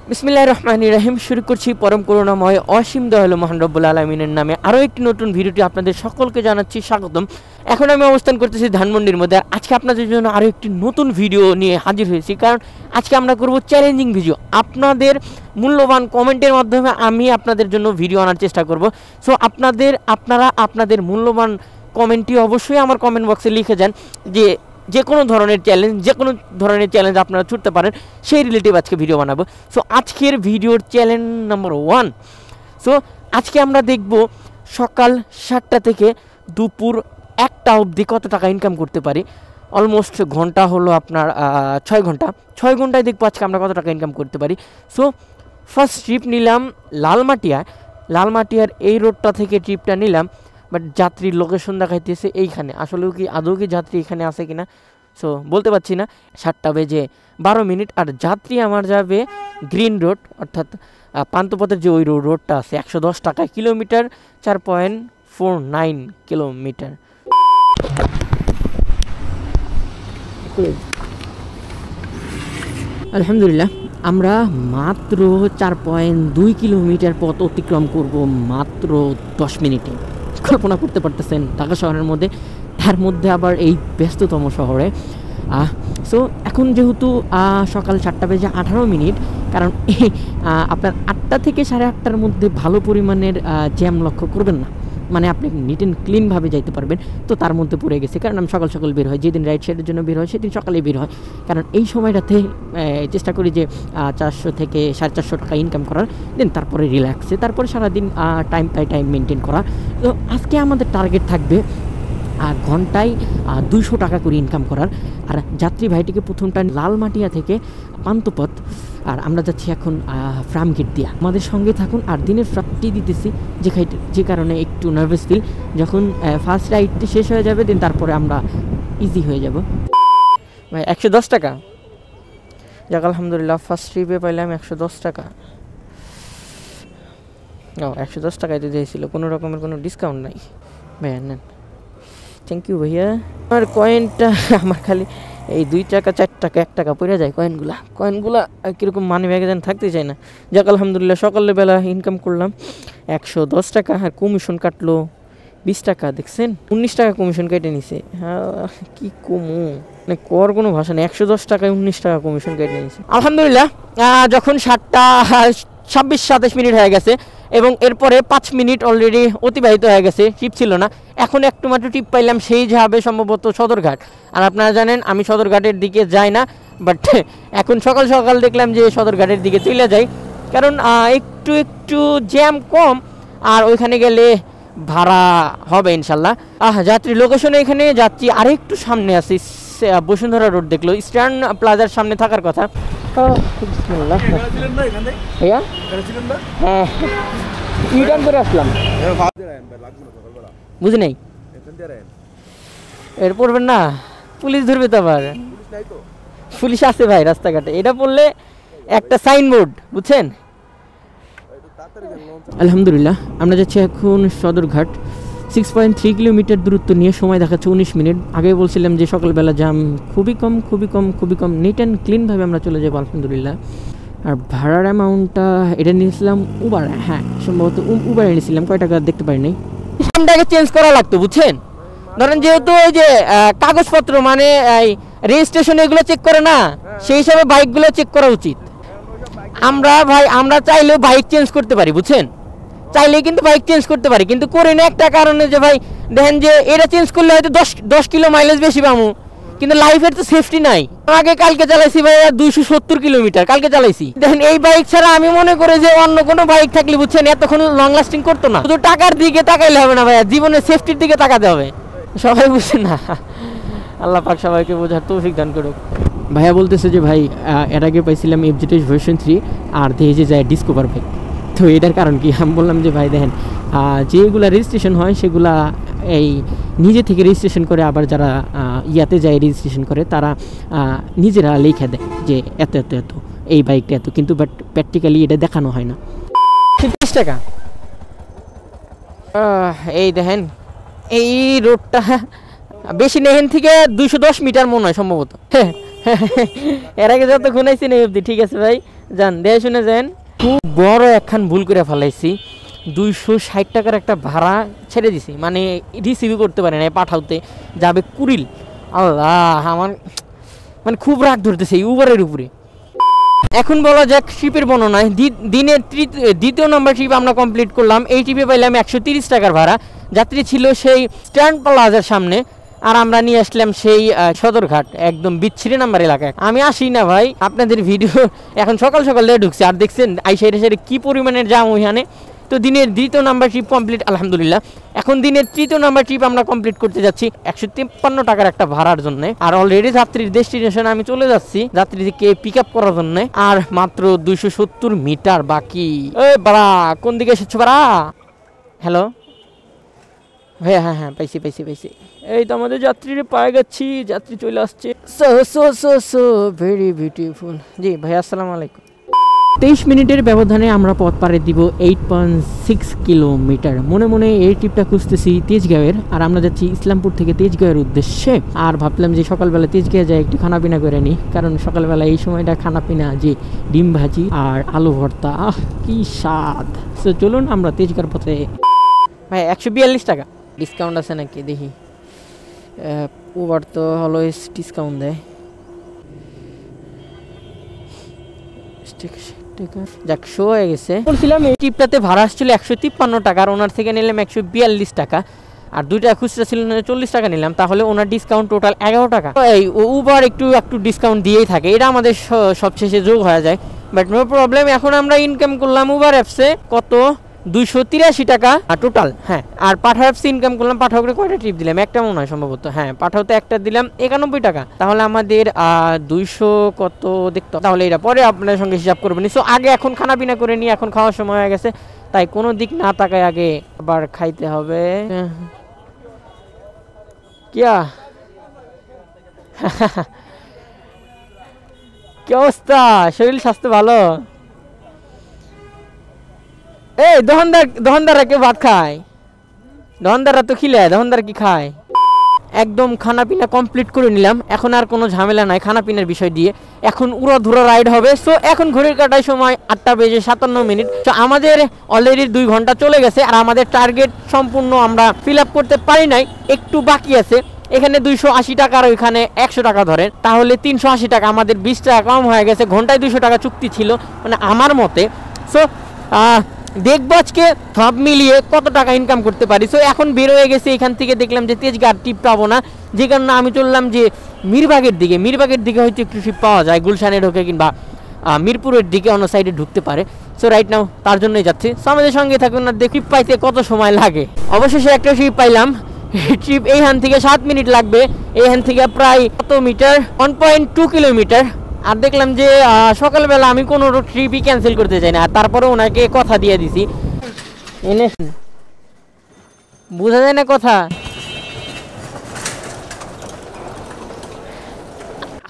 বিসমিল্লাহির রহমানির রহিম। শুরু করছি পরম করুণাময় অসীম দয়ালু মহান রব্বুল আলামিনের নামে। আরও একটি নতুন ভিডিওটি আপনাদের সকলকে জানাচ্ছি স্বাগতম। এখন আমি অবস্থান করতেছি ধানমন্ডির মধ্যে। আর আজকে আপনাদের জন্য আরও একটি নতুন ভিডিও নিয়ে হাজির হয়েছি, কারণ আজকে আমরা করব চ্যালেঞ্জিং ভিডিও। আপনাদের মূল্যবান কমেন্টের মাধ্যমে আমি আপনাদের জন্য ভিডিও আনার চেষ্টা করব। সো আপনারা আপনাদের মূল্যবান কমেন্টটি অবশ্যই আমার কমেন্ট বক্সে লিখে যান যে কোনো ধরনের চ্যালেঞ্জ আপনারা ছুটতে পারেন, সেই রিলেটিভ আজকে ভিডিও বানাবো। সো আজকের ভিডিওর চ্যালেঞ্জ নাম্বার 1। সো আজকে আমরা দেখব সকাল 7টা থেকে দুপুর 1টা অবধি কত টাকা ইনকাম করতে পারি। অলমোস্ট ঘন্টা হলো আপনার 6 ঘন্টা। 6 ঘন্টায় দেখবো আজকে আমরা কত টাকা ইনকাম করতে পারি। সো ফার্স্ট ট্রিপ নিলাম লালমাটিয়ার এই রোডটা থেকে ট্রিপটা নিলাম। বাট যাত্রীর লোকেশন দেখাইতেছে এইখানে, আসলেও কি আদৌ কি যাত্রী এখানে আছে কিনা সো বলতে পারছি না। 7টা বেজে 12 মিনিট। আর যাত্রী আমার যাবে গ্রিন রোড, অর্থাৎ পান্থপথের যে ওই রোডটা আছে। 110 টাকা কিলোমিটার, 4.49 কিলোমিটার। আলহামদুলিল্লাহ, আমরা মাত্র 4.2 কিলোমিটার পথ অতিক্রম করব মাত্র 10 মিনিটে। কল্পনা করতে পারতেছেন ঢাকা শহরের মধ্যে, তার মধ্যে আবার এই ব্যস্ততম শহরে। সো এখন যেহেতু সকাল 7টা বেজে 18 মিনিট, কারণ আপনার 8টা থেকে 8:30টার মধ্যে ভালো পরিমাণের জ্যাম লক্ষ্য করবেন না, মানে আপনি নিট অ্যান্ড ক্লিনভাবে যাইতে পারবেন। তো তার মধ্যে পড়ে গেছে, কারণ আমি সকাল সকাল বের হয়। যেদিন রাইড সাইডের জন্য বের হয় সেদিন সকালে বের হয়, কারণ এই সময়টাতে চেষ্টা করি যে 400 থেকে 450 টাকা ইনকাম করার, দেন তারপরে রিল্যাক্সে, তারপরে সারাদিন টাইম বাই টাইম মেনটেন করা। তো আজকে আমাদের টার্গেট থাকবে ঘন্টায় 200 টাকা করে ইনকাম করার। আর যাত্রী ভাইটিকে প্রথমটা লালমাটিয়া থেকে পান্থপথ, আর আমরা যাচ্ছি এখন ফার্ম গেট দিয়া। আমাদের সঙ্গে থাকুন। আর দিনের ফ্রাইটটি দিতেছি যে কারণে একটু নার্ভাস ফিল। যখন ফার্স্ট রাইডটি শেষ হয়ে যাবে দেন তারপরে আমরা ইজি হয়ে যাব। ভাই 110 টাকা, যাক আলহামদুলিল্লাহ ফার্স্ট ট্রিপে পাইলাম 110 টাকা। 110 টাকায় তো দিয়েছিল, কোনো রকমের কোনো ডিসকাউন্ট নাই। ভাইয়া নেন, থ্যাংক ইউ ভাইয়া। আমার কয়েনটা আমার খালি এই 2 টাকা 4 টাকা 1 টাকা পড়ে যায়। কয়েনগুলা কীরকম মানি ব্যাগে যেন থাকতে চায় না। যাক আলহামদুলিল্লাহ সকালবেলা ইনকাম করলাম 110 টাকা। আর কমিশন কাটলো 20 টাকা, দেখছেন 19 টাকা কমিশন কেটে নিছে। কি কমু, মানে কর কোনো ভাষা নেই। 110 টাকায় 19 টাকা কমিশন কেটে নিছে। আলহামদুলিল্লাহ যখন 7টা 26-27 মিনিট হয়ে গেছে এবং এরপরে 5 মিনিট অলরেডি অতিবাহিত হয়ে গেছে, ট্রিপ ছিল না। এখন একটু মাত্র ট্রিপ পাইলাম, সেই যাবে সম্ভবত সদরঘাট। আর আপনারা জানেন আমি সদরঘাটের দিকে যাই না, বাট এখন সকাল সকাল দেখলাম যে সদরঘাটের দিকে চলে যাই, কারণ একটু জ্যাম কম, আর ওইখানে গেলে ভাড়া হবে ইনশাল্লাহ। যাত্রী লোকেশনে এখানে যাচ্ছি, আরেকটু সামনে আছি। বসুন্ধরা রোড দেখলো, ইস্টার্ন প্লাজার সামনে থাকার কথা। হ্যাঁ করে আসলাম, বুঝি নাই এর পড়বেন না, পুলিশ ধরবে তো। আবার পুলিশ আছে ভাই রাস্তাঘাটে, এটা পড়লে একটা সাইনবোর্ড, বুঝছেন। আলহামদুলিল্লাহ আমরা যাচ্ছি এখন সদরঘাট। 6.3 কিলোমিটার দূরত্ব নিয়ে সময় দেখাচ্ছে 19 মিনিট। আগে বলছিলাম যে সকালবেলা জাম খুবই কম। নিট অ্যান্ড ক্লিনভাবে আমরা চলে যাবো আলহামদুলিল্লাহ। আর ভাড়ার অ্যামাউন্টটা এটা নিয়েছিলাম উবার, হ্যাঁ সম্ভবত উবারে নিয়েছিলাম। কয় টাকা দেখতে পারিনি। নামটাকে চেঞ্জ করা লাগতো, বুঝছেন। ধরেন যেহেতু ওই যে কাগজপত্র মানে এই রেজিস্ট্রেশন এগুলো চেক করে না, সেই হিসাবে বাইকগুলো চেক করা উচিত। আমরা চাইলেও বাইক চেঞ্জ করতে পারি, বুঝছেন। চাইলেই কিন্তু বাইক চেঞ্জ করতে পারি, কিন্তু করি না একটা কারণে যে ভাই দেখেন যে এটা চেঞ্জ করলে হয়তো 10 কিলো মাইলেজ বেশি পাবো, কিন্তু লাইফের তো সেফটি নাই। আগে কালকে চালাইছি ভাই 270 কিলোমিটার কালকে চালাইছি। দেখেন এই বাইক ছাড়া আমি মনে করি যে অন্য কোনো বাইক থাকলে, বুঝছেন, এতক্ষণ লং লাস্টিং করতো না। শুধু টাকার দিকে তাকাইলে হবে না ভাইয়া, জীবনের সেফটির দিকে তাকাতে হবে। সবাই বুঝছে না, আল্লাহ পাক সবাইকে বোঝার তৌফিক দান করুক। ভাইয়া বলতেছে যে ভাই এর আগে পাইছিলাম FZ ভার্সন 3, আর দেখে যায় ডিসকভার বাইক। তো এটার কারণ কি? আমি বললাম যে ভাই দেখেন যেগুলা রেজিস্ট্রেশন হয় সেগুলা এই নিজে থেকে রেজিস্ট্রেশন করে, আবার যারা ইয়াতে যায় রেজিস্ট্রেশন করে তারা নিজেরা লেখা দেয় যে এত এই বাইকটা এত, কিন্তু বাট প্র্যাকটিক্যালি এটা দেখানো হয় না। 30 টাকা। এই দেখেন এই রোডটা বেশি নেহেন থেকে 210 মিটার মনে হয় সম্ভবত। এর আগে যত ঘুনাইছি না অবধি। ঠিক আছে ভাই, যান দেখে শুনে যান। খুব বড় একখান ভুল করে ফেলাইছি, 260 টাকার একটা ভাড়া ছেড়ে দিছি, মানে রিসিভই করতে পারে না, পাঠাতে যাবে কুড়িল। আল্লাহ, আমার মানে খুব রাগ ধরতেছে এই উবারের উপরে। এখন বলা যাক ট্রিপের বর্ণনায়। দিনের দ্বিতীয় নম্বর ট্রিপ আমরা কমপ্লিট করলাম। এই ট্রিপে পাইলাম 130 টাকার ভাড়া। যাত্রী ছিল সেই স্ট্যান্ড প্লাজার সামনে, আর আমরা নিয়ে আসলাম সেই সদরঘাট, একদম বিচ্ছিরি নাম্বার এলাকায়। আমি আসি না ভাই, আপনাদের ভিডিও এখন সকাল সকাল ঢুকছে, আর দেখছেন আইসাইডে সাইডে কী পরিমাণের জাম ওইখানে। তো দিনের দ্বিতীয় নাম্বার ট্রিপ কমপ্লিট আলহামদুলিল্লাহ। এখন দিনের তৃতীয় নাম্বার ট্রিপ আমরা কমপ্লিট করতে যাচ্ছি 153 টাকার একটা ভাড়ার জন্য। আর অলরেডি যাত্রীর ডেস্টিনেশনে আমি চলে যাচ্ছি যাত্রীকে পিক আপ করার জন্য। আর মাত্র 270 মিটার বাকি। এই বাড়া, কোন দিকে এসেছো বাড়া? হ্যালো ভাইয়া, হ্যাঁ হ্যাঁ পাইছি পাইছি পাইছি। এই তো আমাদের যাত্রীরে পায়ে গেছি, যাত্রী চলে আসছে। So so so so very beautiful. জি ভাইয়া, আসসালামু আলাইকুম। 23 মিনিটের ব্যবধানে আমরা পথ পাড়ি দিব 8.6 কিলোমিটার। মনে মনে এই ট্রিপটা খুঁজতেছি তেজগাঁওয়ের, আর আমরা যাচ্ছি ইসলামপুর থেকে তেজগাঁওয়ের উদ্দেশ্যে। আর ভাবলাম যে সকালবেলা তেজগাঁও যাই, একটু খানাপিনা করে নিই, কারণ সকালবেলা এই সময়টা খানাপিনা যে ডিম ভাজি আর আলু ভর্তা, আহ কি স্বাদ। তো চলুন আমরা তেজগাঁওর পথে। ভাই 142 টাকা ডিসকাউন্ট আছে নাকি দেখি। উবার তো অলওয়েজ ডিসকাউন্ট দেয়। যাক, শো হয়ে গেছে। বলছিলাম এই ট্রিপটাতে ভাড়া আসছিল 153 টাকা, আর ওনার থেকে নিলাম 142 টাকা, আর দুইটা খুচরা ছিল 40 টাকা নিলাম, তাহলে ওনার ডিসকাউন্ট টোটাল 11 টাকা। এই উবার একটু ডিসকাউন্ট দিয়েই থাকে, এটা আমাদের সবশেষে যোগ হয়ে যায়, বাট নো প্রবলেম। এখন আমরা ইনকাম করলাম উবার অ্যাপসে কত, 283 টাকা টোটাল। হ্যাঁ, আর পাঠাও অ্যাপসে ইনকাম করলাম। পাঠাওকে কয়টা ট্রিপ দিলাম? একটা মনে হয় সম্ভবত। হ্যাঁ, পাঠাওতে একটা দিলাম 91 টাকা। তাহলে আমাদের 200 কত দেখতো, তাহলে এটা পরে আপনার সঙ্গে হিসাব করবেন। সো আগে এখন খানা পিনা করে নিই, এখন খাওয়ার সময় হয়ে গেছে, তাই কোনো দিক না তাকায় আগে আবার খাইতে হবে। কিয়া কি অবস্থা? শরীর স্বাস্থ্য ভালো? এই দোকানদাররা কেউ ভাত খায়? দোকানদাররা তো খিলে, দোকানদার কি খায়? একদম খানা পিনা কমপ্লিট করে নিলাম, এখন আর কোনো ঝামেলা নাই খানা পিনার বিষয় দিয়ে। এখন উড়াধুরা রাইড হবে। সো এখন ঘড়ির কাটায় সময় 8:57। তো আমাদের অলরেডি 2 ঘন্টা চলে গেছে, আর আমাদের টার্গেট সম্পূর্ণ আমরা ফিল আপ করতে পারি নাই, একটু বাকি আছে। এখানে 280 টাকা আর ওইখানে 100 টাকা ধরেন, তাহলে 380 টাকা, আমাদের 20 টাকা কম হয়ে গেছে। ঘন্টায় 200 টাকা চুক্তি ছিল মানে আমার মতে। সো দেখবো আজকে সব মিলিয়ে কত টাকা ইনকাম করতে পারি। সো এখন বের হয়ে গেছে এখান থেকে, দেখলাম যে তেজগাঁও টিপ পাবো না, যে কারণে আমি চললাম যে মিরবাগের দিকে হয়তো একটু ট্রিপ পাওয়া যায়, গুলশানে ঢোকে কিংবা মিরপুরের দিকে অন্য সাইডে ঢুকতে পারে। সো রাইট নাও তার জন্যই যাচ্ছি। সো আমাদের সঙ্গে থাকুন, আর দেখি পাইতে কত সময় লাগে। অবশেষে একটা ট্রিপ পাইলাম। ট্রিপ এইখান থেকে 7 মিনিট লাগবে, এইখান থেকে প্রায় কত মিটার, 1.2 কিলোমিটার। আর দেখলাম যে সকালবেলা আমি কোনো ট্রিপই ক্যান্সেল করতে চাই না, আর তারপরে ওনাকে কথা দিয়ে দিছি। এনে বোঝা যায় না কথা,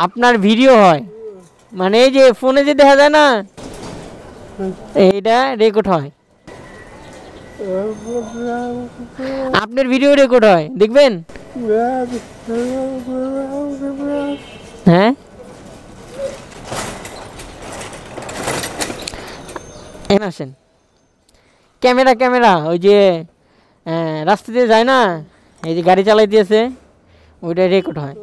আপনার ভিডিও হয় মানে এই যে ফোনে যে দেখা যায় না, এইটা রেকর্ড হয়, আপনার ভিডিও রেকর্ড হয়, দেখবেন। হ্যাঁ, আসেন। ক্যামেরা ওই যে রাস্তা দিয়ে যায় না, এই যে গাড়ি চালাই দিয়েছে, ওইটা রেকর্ড হয়।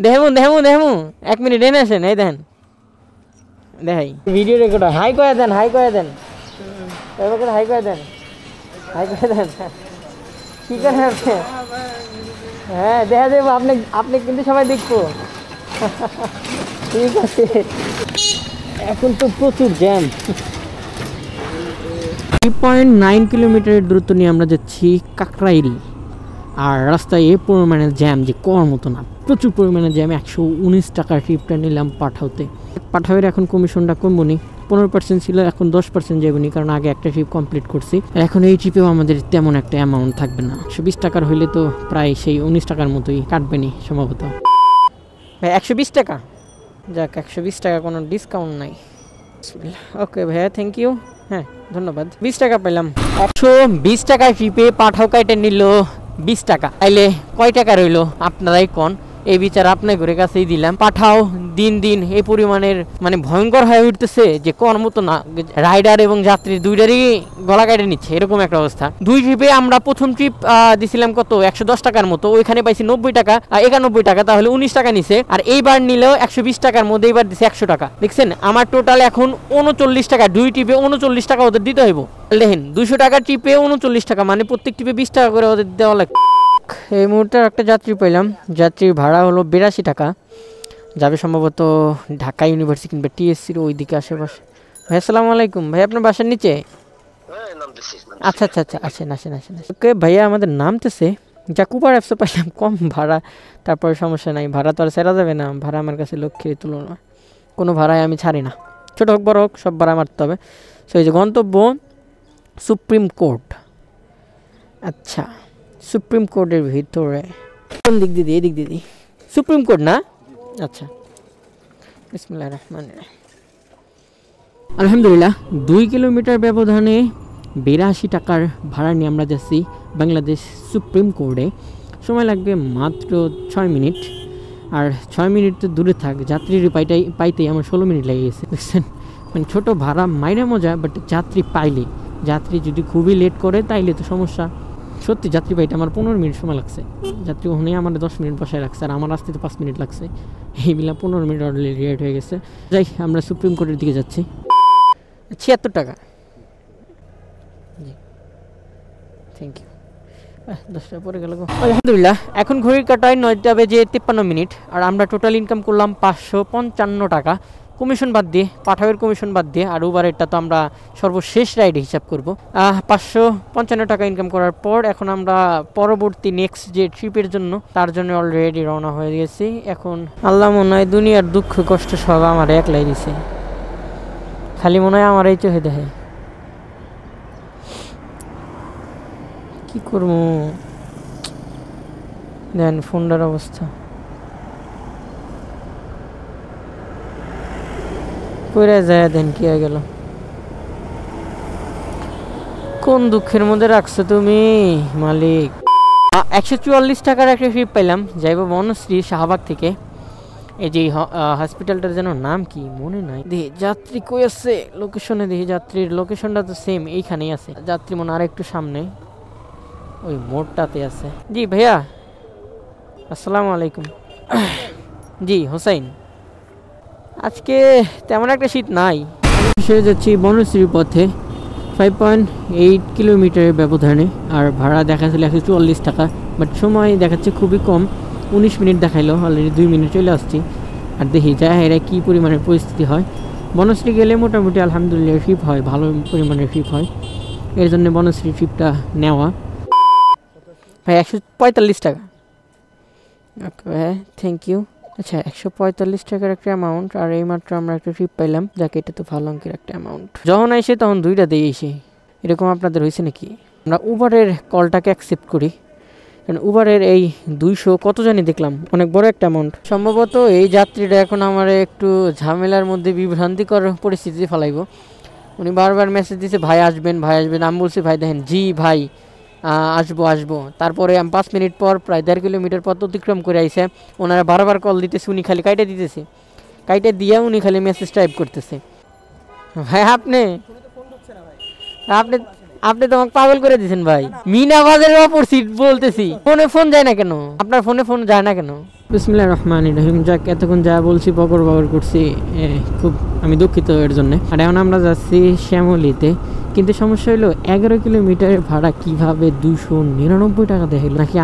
দেখেমু 1 মিনিট এনে আসেন, এই দেন দেখাই ভিডিও রেকর্ড হয়। হাই করে দেন হাই করে দেন কি করে আছে? হ্যাঁ দেখা যাবো, আপনি কিন্তু সবাই দেখবো। ঠিক আছে, এখন তো প্রচুর জ্যাম। 3.9 কিলোমিটারের দূরত্ব নিয়ে আমরা যাচ্ছি কাকরাইল, আর রাস্তায় এই পরিমাণের জ্যাম যে কর মতো না, প্রচুর পরিমাণে জ্যাম। 119 টাকার ট্রিপটা নিলাম পাঠাওয়ের এখন কমিশনটা কমবনি, 15% ছিল, এখন 10% যাবেনি, কারণ আগে একটা ট্রিপ কমপ্লিট করছি। এখন এই ট্রিপেও আমাদের তেমন একটা অ্যামাউন্ট থাকবে না, 120 টাকার হইলে তো প্রায় সেই 19 টাকার মতোই কাটবেনি সম্ভবত। ভাই 120 টাকা, যাক 120 টাকা, কোনো ডিসকাউন্ট নাই। ওকে ভাইয়া, থ্যাংক ইউ। হ্যাঁ ধন্যবাদ। 20 টাকা পেলাম। 120 টাকার ট্রিপে পাঠাও কাইটে নিল 20 টাকা, তাইলে কয় টাকা রইলো আপনারাই কোন? এই বিচার আপনার ঘরে কাছেই দিলাম। পাঠাও দিন দিন এই পরিমাণের মানে ভয়ঙ্কর হয়ে উঠতেছে যে কোন মতো না, রাইডার এবং যাত্রী দুইটারই গলা কেটে নিচ্ছে এরকম একটা অবস্থা। 2 ট্রিপে আমরা প্রথম ট্রিপ দিছিলাম কত 110 টাকার মতো, ওইখানে পাইছি 90 টাকা 91 টাকা, তাহলে 19 টাকা নিছে। আর এইবার নিলেও 120 টাকার মধ্যে এইবার দিছে 100 টাকা। দেখছেন আমার টোটাল এখন 39 টাকা, 2 ট্রিপে 39 টাকা ওদের দিতে হইব। দেখেন 200 টাকা ট্রিপে 39 টাকা, মানে প্রত্যেক ট্রিপে 20 টাকা করে ওদের দেওয়া লাগে। এই মুহূর্তে একটা যাত্রী পাইলাম, যাত্রীর ভাড়া হলো 82 টাকা, যাবে সম্ভবত ঢাকা ইউনিভার্সিটি কিংবা টিএসসির ওইদিকে আশেপাশে। ভাই আসসালামু আলাইকুম, ভাই আপনার বাসার নিচে? আচ্ছা আচ্ছা আচ্ছা, আসেন আসেন আসেন। ওকে ভাইয়া আমাদের নামতেছে, যা কুপার অ্যাপসে পাইলাম কম ভাড়া, তারপরে সমস্যা নাই, ভাড়া তো আর সেরা যাবে না, ভাড়া আমার কাছে লক্ষ্যে তুলনা, কোনো ভাড়ায় আমি ছাড়ি না, ছোটো হোক বড় হোক সব ভাড়া মারতে হবে। সেই যে গন্তব্য সুপ্রিম কোর্ট। আচ্ছা সুপ্রিম কোর্টের ভিতরে কোন দিক দিদি? এই দিক দিদি সুপ্রিম কোর্ট না? আচ্ছা বিসমিল্লাহির রহমানির রহিম। আলহামদুলিল্লাহ 2 কিলোমিটার ব্যবধানে 82 টাকার ভাড়া নিয়ে আমরা যাচ্ছি বাংলাদেশ সুপ্রিম কোর্টে। সময় লাগবে মাত্র 6 মিনিট, আর 6 মিনিট তো দূরে থাক, যাত্রীর পাইতেই আমার 16 মিনিট লেগে গেছে। দেখছেন মানে ছোটো ভাড়া মাইরা মজা, বাট যাত্রী পাইলে, যাত্রী যদি খুবই লেট করে তাইলে তো সমস্যা। সত্যি যাত্রী পাইতে আমার 15 মিনিট সময় লাগছে, যাত্রী ওখানে আমার 10 মিনিট বসায় রাখছে, আর আমার আসতে তো 5 মিনিট লাগছে, এই মিলা 15 মিনিট অলরেডি লেট হয়ে গেছে। যাই আমরা সুপ্রিম কোর্টের দিকে যাচ্ছি। 76 টাকা, জি থ্যাংক ইউ। 10টা পরে গেল। আলহামদুলিল্লাহ এখন ঘড়ির কাটায় 9টা বেজে 53 মিনিট, আর আমরা টোটাল ইনকাম করলাম 555 টাকা কমিশন বাদ দিয়ে, পাঠাওয়ের কমিশন বাদ দিয়ে, আর উবারেরটা তো আমরা সর্বশেষ রাইডে হিসাব করব। 555 টাকা ইনকাম করার পর এখন আমরা পরবর্তী নেক্সট যে ট্রিপের জন্য তার জন্য অলরেডি রওনা হয়ে গেছি। এখন আল্লাহ মনে হয় দুনিয়ার দুঃখ কষ্ট সব আমার একলাই দিছে, খালি মনে হয় আমার এই চোখে দেখে। কি করবো দেন ফোনটার অবস্থা, পড়ে যায় দেন কি হয়ে গেল। কোন দুঃখের মধ্যে রাখছো তুমি মালিক। 144 টাকার একটা ট্রিপ পাইলাম, যাইব বনশ্রী শাহবাগ থেকে। এই যে হসপিটালটার যেন নাম কি মনে নাই, দেখি যাত্রী কই আছে লোকেশনে, দেখি যাত্রীর লোকেশনটা তো সেম এইখানেই আছে, যাত্রী মনে আর একটু সামনে ওই মোড়টাতে আছে। জি ভাইয়া আসসালামু আলাইকুম। জি হোসাইন, আজকে তেমন একটা শীত নাই, সে যাচ্ছি বনশ্রীর পথে 5.8 কিলোমিটারের ব্যবধানে, আর ভাড়া দেখাচ্ছিল 144 টাকা, বাট সময় দেখাচ্ছে খুবই কম, 19 মিনিট দেখাইলো, অলরেডি 2 মিনিট চলে আসছি। আর দেখি যা এরা কী পরিমাণের পরিস্থিতি হয়। বনশ্রী গেলে মোটামুটি আলহামদুলিল্লাহ ট্রিপ হয়, ভালো পরিমাণের ট্রিপ হয়, এর জন্য বনশ্রী ট্রিপটা নেওয়া। ভাই 145 টাকা, ওকে ভাই থ্যাংক ইউ। আচ্ছা 145 টাকার একটা অ্যামাউন্ট, আর এইমাত্র আমরা একটা ট্রিপ পাইলাম, যাকে এটা তো ভালো অঙ্কের একটা অ্যামাউন্ট। যখন এসে তখন 2টা দিয়ে এসে, এরকম আপনাদের হয়েছে নাকি? আমরা উবারের কলটাকে অ্যাকসেপ্ট করি, কারণ উবারের এই 200 কত জানি দেখলাম অনেক বড় একটা অ্যামাউন্ট। সম্ভবত এই যাত্রীটা এখন আমার একটু ঝামেলার মধ্যে বিভ্রান্তিকর পরিস্থিতি ফেলাইব। উনি বারবার মেসেজ দিচ্ছে ভাই আসবেন ভাই আসবেন, আমি বলছি ভাই দেখেন জি ভাই আসবো আসবো। তারপরে আমি 5 মিনিট পর প্রায় 1.5 কিলোমিটার পথ অতিক্রম করে আইসে, ওনারা বারবার কল দিতেছে, উনি খালি কাইটে দিতেছে, কাইটে দিয়ে উনি খালি মেসেজ টাইপ করতেছে। ভাই আপনি আপনি আপনি তো আমাকে পাগল করে দিয়েছেন ভাই, মিনা বাজারের অপোজিট বলতেছি, ফোনে ফোন যায় না কেন? আপনার ফোনে ফোন যায় না কেন? বিসমিল্লাহির রহমানির রহিম। যাক এতক্ষণ যা বলছি বকর বকর করছি, খুব আমি দুঃখিত এর জন্য। আর এখন আমরা যাচ্ছি শ্যামলীতে, কিন্তু সমস্যা হলো 11 কিলোমিটারের ভাড়া কিভাবে 299 টাকা দেখাইল, নাকি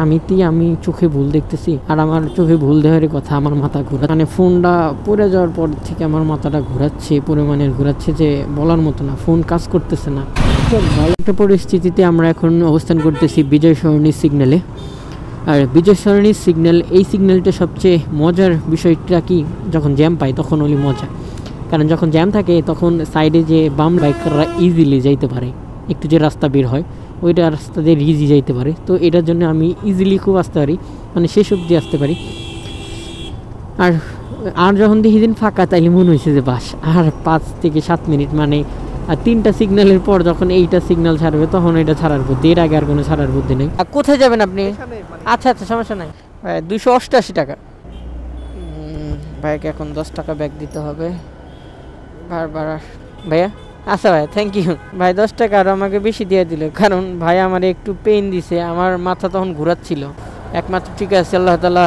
আমি চোখে ভুল দেখতেছি? আর আমার চোখে ভুল দেওয়ার কথা আমার মাথা ঘোরা, মানে ফোনটা পড়ে যাওয়ার পর থেকে আমার মাথাটা ঘোরাচ্ছে, পরিমাণের ঘোরাচ্ছে যে বলার মতো না, ফোন কাজ করতেছে না। ভালো একটা পরিস্থিতিতে আমরা এখন অবস্থান করতেছি বিজয় সরণি সিগন্যালে। আর বিজয় সরণি সিগন্যাল, এই সিগন্যালটা সবচেয়ে মজার বিষয়টা কি, যখন জ্যাম পাই তখন ওলি মজা, কারণ যখন জ্যাম থাকে তখন সাইডে যে বাম বাইকাররা ইজিলি যাইতে পারে, একটু যে রাস্তা বের হয় ওইটা রাস্তা দিয়ে ইজি যাইতে পারে, তো এটার জন্য আমি ইজিলি খুব আসতে পারি, মানে শেষ অবধি আসতে পারি। আর যখন দেখি দিন ফাঁকা, তাইলে মনে হয়েছে যে বাস আর 5 থেকে 7 মিনিট, মানে আর 3টা সিগন্যালের পর যখন এইটা সিগন্যাল ছাড়বে তখন এটা ছাড়ার বুদ্ধি, এর আগে আর কোনো ছাড়ার বুদ্ধি নেই। কোথায় যাবেন আপনি? আচ্ছা আচ্ছা সমস্যা নাই। 288 টাকা ভাইকে এখন 10 টাকা ব্যাক দিতে হবে বারবার। ভাইয়া আচ্ছা ভাই, থ্যাংক ইউ ভাই। 10 টাকা আর আমাকে বেশি দিয়ে দিল, কারণ ভাই আমার একটু পেইন দিছে, আমার মাথা তখন ঘুরাচ্ছিল। একমাত্র ঠিক আছে, আল্লাহ তাআলা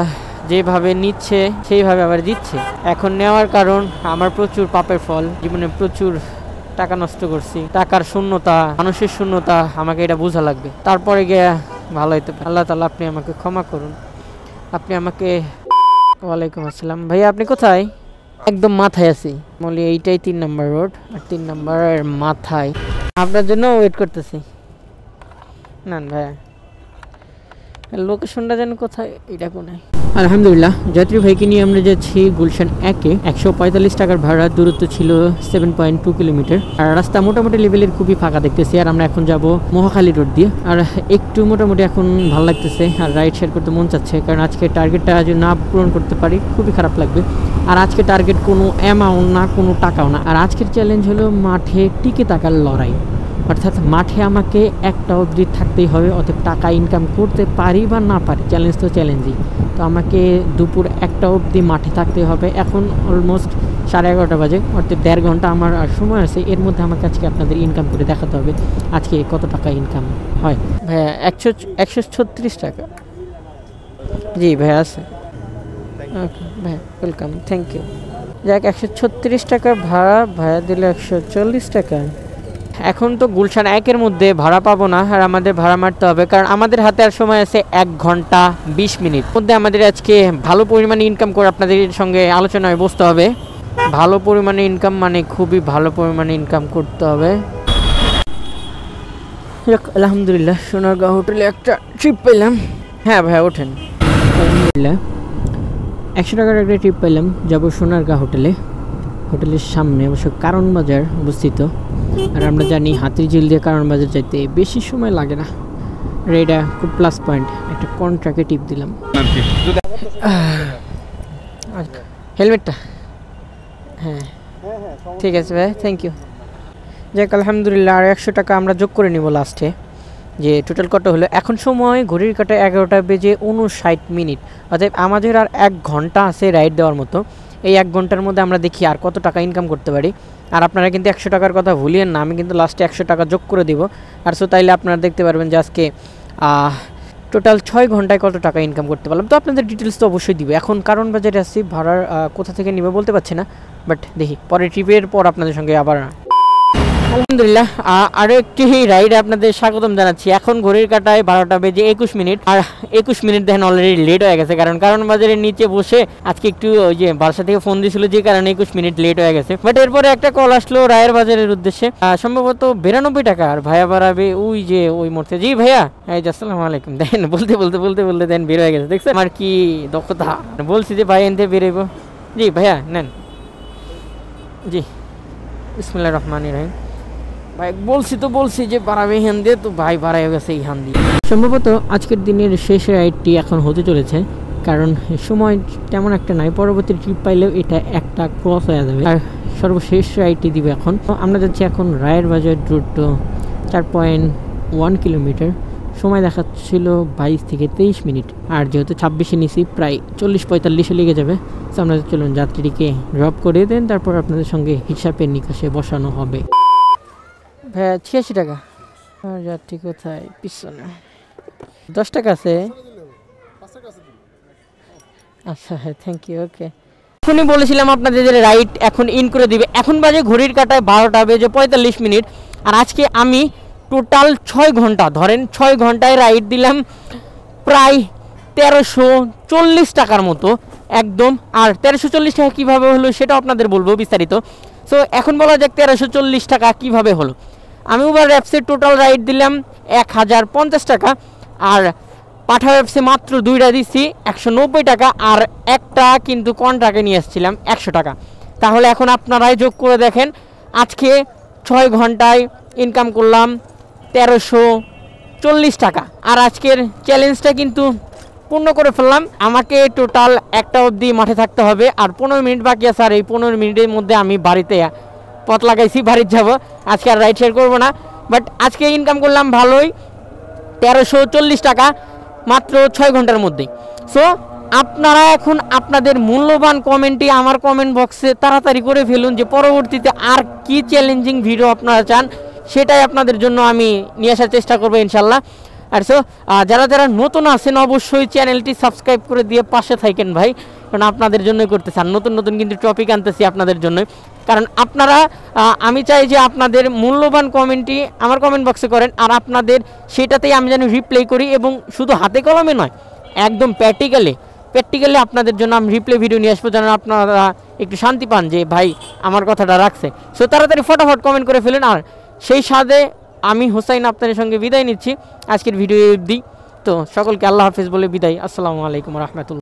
যেভাবে নিচ্ছে সেইভাবে আবার দিচ্ছে। এখন নেওয়ার কারণ আমার প্রচুর পাপের ফল, জীবনে প্রচুর টাকা নষ্ট করছি, টাকার শূন্যতা, মানুষের শূন্যতা, আমাকে এটা বোঝা লাগবে, তারপরে গিয়ে ভালো হইতে পারে। আল্লাহ তাআলা আপনি আমাকে ক্ষমা করুন, আপনি আমাকে। ওয়ালাইকুম আসসালাম ভাইয়া, আপনি কোথায়? একদম মাথায় আছি, বলি এইটাই 3 নম্বর রোড, আর 3 নম্বরের মাথায় আপনার জন্য ওয়েট করতেছি। না ভাইয়া, লোকেশনটা যেন কোথায়, এটা কোনায়। আলহামদুলিল্লাহ, যাত্রী ভাইকে নিয়ে আমরা যাচ্ছি গুলশান 1-এ। 145 টাকার ভাড়া, দূরত্ব ছিল 7.2 কিলোমিটার। আর রাস্তা মোটামুটি লেভেলের, খুবই ফাঁকা দেখতেছি। আর আমরা এখন যাব মহাখালী রোড দিয়ে। আর একটু মোটামুটি এখন ভালো লাগতেছে, আর রাইড শেয়ার করতে মন চাচ্ছে, কারণ আজকে টার্গেটটা যদি না পূরণ করতে পারি খুবই খারাপ লাগবে। আর আজকে টার্গেট কোনো অ্যামাউন্ট না, কোনো টাকাও না। আর আজকের চ্যালেঞ্জ হলো মাঠে টিকে থাকার লড়াই, অর্থাৎ মাঠে আমাকে একটা অবধি থাকতেই হবে। অতএব টাকা ইনকাম করতে পারি বা না পারি, চ্যালেঞ্জ তো চ্যালেঞ্জই। তো আমাকে দুপুর 1টা অবধি মাঠে থাকতে হবে। এখন অলমোস্ট 11:30 বাজে, অর্থাৎ 1.5 ঘন্টা আমার আর সময় আছে। এর মধ্যে আমাকে আজকে আপনাদের ইনকাম করে দেখাতে হবে আজকে কত টাকা ইনকাম হয়। ভাইয়া 136 টাকা। জি ভাইয়া আছে। ওকে ভাইয়া, ওয়েলকাম, থ্যাংক ইউ। যাক, 136 টাকা ভাড়া, ভাড়া দিলে 140 টাকা। এখন তো গুলশান 1-এর মধ্যে ভাড়া পাবো না, আর আমাদের ভাড়া মারতে হবে, কারণ আমাদের হাতে আর সময় আছে 1 ঘন্টা 20 মিনিট মধ্যে। আমাদের আজকে ভালো পরিমাণে ইনকাম করে আপনাদের সঙ্গে আলোচনায় বসতে হবে। ভালো পরিমাণে ইনকাম মানে খুবই ভালো পরিমাণে ইনকাম করতে হবে। আলহামদুলিল্লাহ, সোনারগাঁও হোটেলে একটা ট্রিপ পেলাম। হ্যাঁ ভাইয়া ওঠেন। আলহামদুলিল্লাহ, 100 টাকার একটা ট্রিপ পেলাম, যাবো সোনারগাঁও হোটেলে। হোটেলের সামনে অবশ্য কারণ বাজার অবস্থিত। আর আমরা জানি হাতিরঝিল দিয়ে কারণ বাজার যাইতে বেশি সময় লাগে না। আর এটা খুব প্লাস পয়েন্ট। একটা কন্ট্রাক্টে টিপ দিলাম। হেলমেটটা হ্যাঁ ঠিক আছে ভাই, থ্যাংক ইউ। যাক আলহামদুলিল্লাহ, আর 100 টাকা আমরা যোগ করে নিব লাস্টে, যে টোটাল কত হলো। এখন সময় ঘড়ির কাঁটায় 11:59। অর্থাৎ আমাদের আর 1 ঘন্টা আছে রাইড দেওয়ার মতো। এই 1 ঘন্টার মধ্যে আমরা দেখি আর কত টাকা ইনকাম করতে পারি। আর আপনারা কিন্তু 100 টাকার কথা ভুলিয়েন না, আমি কিন্তু লাস্টে 100 টাকা যোগ করে দিব। আর সো তাইলে আপনারা দেখতে পারবেন যে আজকে টোটাল 6 ঘন্টায় কত টাকা ইনকাম করতে পারলাম। তো আপনাদের ডিটেলস তো অবশ্যই দিব। এখন কারণ বাজারে আসছি, ভাড়ার কোথা থেকে নিবে বলতে পারছি না, বাট দেখি পরে ট্রিপের পর আপনাদের সঙ্গে আবার। আলহামদুলিল্লাহ, আরও একটি রাইডে আপনাদের স্বাগতম জানাচ্ছি। এখন ঘড়ির কাঁটায় 12:21। আর 21 মিনিট দেখেন অলরেডি লেট হয়ে গেছে, কারণ বাজারের নিচে বসে আজকে একটু ওই যে বাসা থেকে ফোন দিয়েছিল, যে কারণে 21 মিনিট লেট হয়ে গেছে। বাট এরপরে একটা কল আসলো রায়ের বাজারের উদ্দেশ্যে, সম্ভবত 92 টাকা। আর ভাইয়া বাড়াবে ওই যে ওই মোড়তে। জি ভাইয়া, আসসালামু আলাইকুম। দেখেন বলতে দেন বের হয়ে গেছে, দেখছেন আমার কি দক্ষতা। বলছি যে ভাই এনতে বেরোবো। জি ভাইয়া নেন। জি বিসমিল্লাহির রহমানির রহিম। ভাই বলছি যে বাড়াবে এখান দিয়ে, তো ভাই বাড়াই গেছে এইখান দিয়ে। সম্ভবত আজকের দিনের শেষ রাইডটি এখন হতে চলেছে, কারণ সময় তেমন একটা নাই। পরবর্তী ট্রিপ পাইলেও এটা একটা ক্রস হয়ে যাবে। আর সর্বশেষ রাইডটি দিবে এখন। আমরা যাচ্ছি এখন রায়ের বাজার দূরত্ব 4.1 কিলোমিটার। সময় দেখাচ্ছিল 22 থেকে 23 মিনিট। আর যেহেতু 26-এ নিছি, প্রায় 40-45 লেগে যাবে। তো আমরা চলুন যাত্রীটিকে ড্রপ করে দেন, তারপর আপনাদের সঙ্গে হিসাবের নিকাশে বসানো হবে। ভাইয়া 86 টাকা। আর যাত্রী কোথায়? পিছনে 10 টাকা আছে। আচ্ছা হ্যাঁ, থ্যাংক ইউ। ওকে, এখনই বলেছিলাম আপনাদের যে রাইড এখন ইন করে দিবে। এখন বাজে ঘড়ির কাঁটায় 12:45। আর আজকে আমি টোটাল 6 ঘন্টা, ধরেন 6 ঘন্টায় রাইড দিলাম প্রায় 1340 টাকার মতো একদম। আর 1340 টাকা কীভাবে হলো সেটা আপনাদের বলবো বিস্তারিত। সো এখন বলা যাক 1340 টাকা কীভাবে হলো। আমি উবার অ্যাপসে টোটাল রাইড দিলাম 1050 টাকা। আর পাঠাও অ্যাপসে মাত্র 2টা দিচ্ছি 190 টাকা। আর একটা কিন্তু কন্ট্রাক্টে নিয়ে এসেছিলাম 100 টাকা। তাহলে এখন আপনারাই যোগ করে দেখেন, আজকে 6 ঘন্টায় ইনকাম করলাম 1340 টাকা। আর আজকের চ্যালেঞ্জটা কিন্তু পূর্ণ করে ফেললাম। আমাকে টোটাল 1টা অবধি মাঠে থাকতে হবে, আর 15 মিনিট বাকি আছে। আর এই 15 মিনিটের মধ্যে আমি বাড়িতে পথ লাগাইছি, বাড়িতে যাব। আজকে আর রাইড শেয়ার করবো না। বাট আজকে ইনকাম করলাম ভালোই 1340 টাকা মাত্র 6 ঘন্টার মধ্যেই। সো আপনারা এখন আপনাদের মূল্যবান কমেন্টটি আমার কমেন্ট বক্সে তাড়াতাড়ি করে ফেলুন, যে পরবর্তীতে আর কি চ্যালেঞ্জিং ভিডিও আপনারা চান সেটাই আপনাদের জন্য আমি নিয়ে আসার চেষ্টা করবো ইনশাল্লাহ। আর সো যারা যারা নতুন আছেন অবশ্যই চ্যানেলটি সাবস্ক্রাইব করে দিয়ে পাশে থাকেন ভাই, কারণ আপনাদের জন্যই করতেছি। আর নতুন নতুন কিন্তু টপিক আনতেছি আপনাদের জন্য, কারণ আপনারা আমি চাই যে আপনাদের মূল্যবান কমেন্টটি আমার কমেন্ট বক্সে করেন, আর আপনাদের সেটাতেই আমি যেন রিপ্লাই করি, এবং শুধু হাতে কলমে নয়, একদম প্র্যাকটিক্যালি আপনাদের জন্য আমি রিপ্লাই ভিডিও নিয়ে আসবো, যেন আপনারা একটু শান্তি পান যে ভাই আমার কথাটা রাখছে। সো তাড়াতাড়ি ফটাফট কমেন্ট করে ফেলুন। আর সেই সাথে আমি হোসাইন আপনাদের সঙ্গে বিদায় নিচ্ছি আজকের ভিডিও অবধি। তো সকলকে আল্লাহ হাফেজ বলে বিদায়। আসসালামু আলাইকুম রহমতুল্লাহ।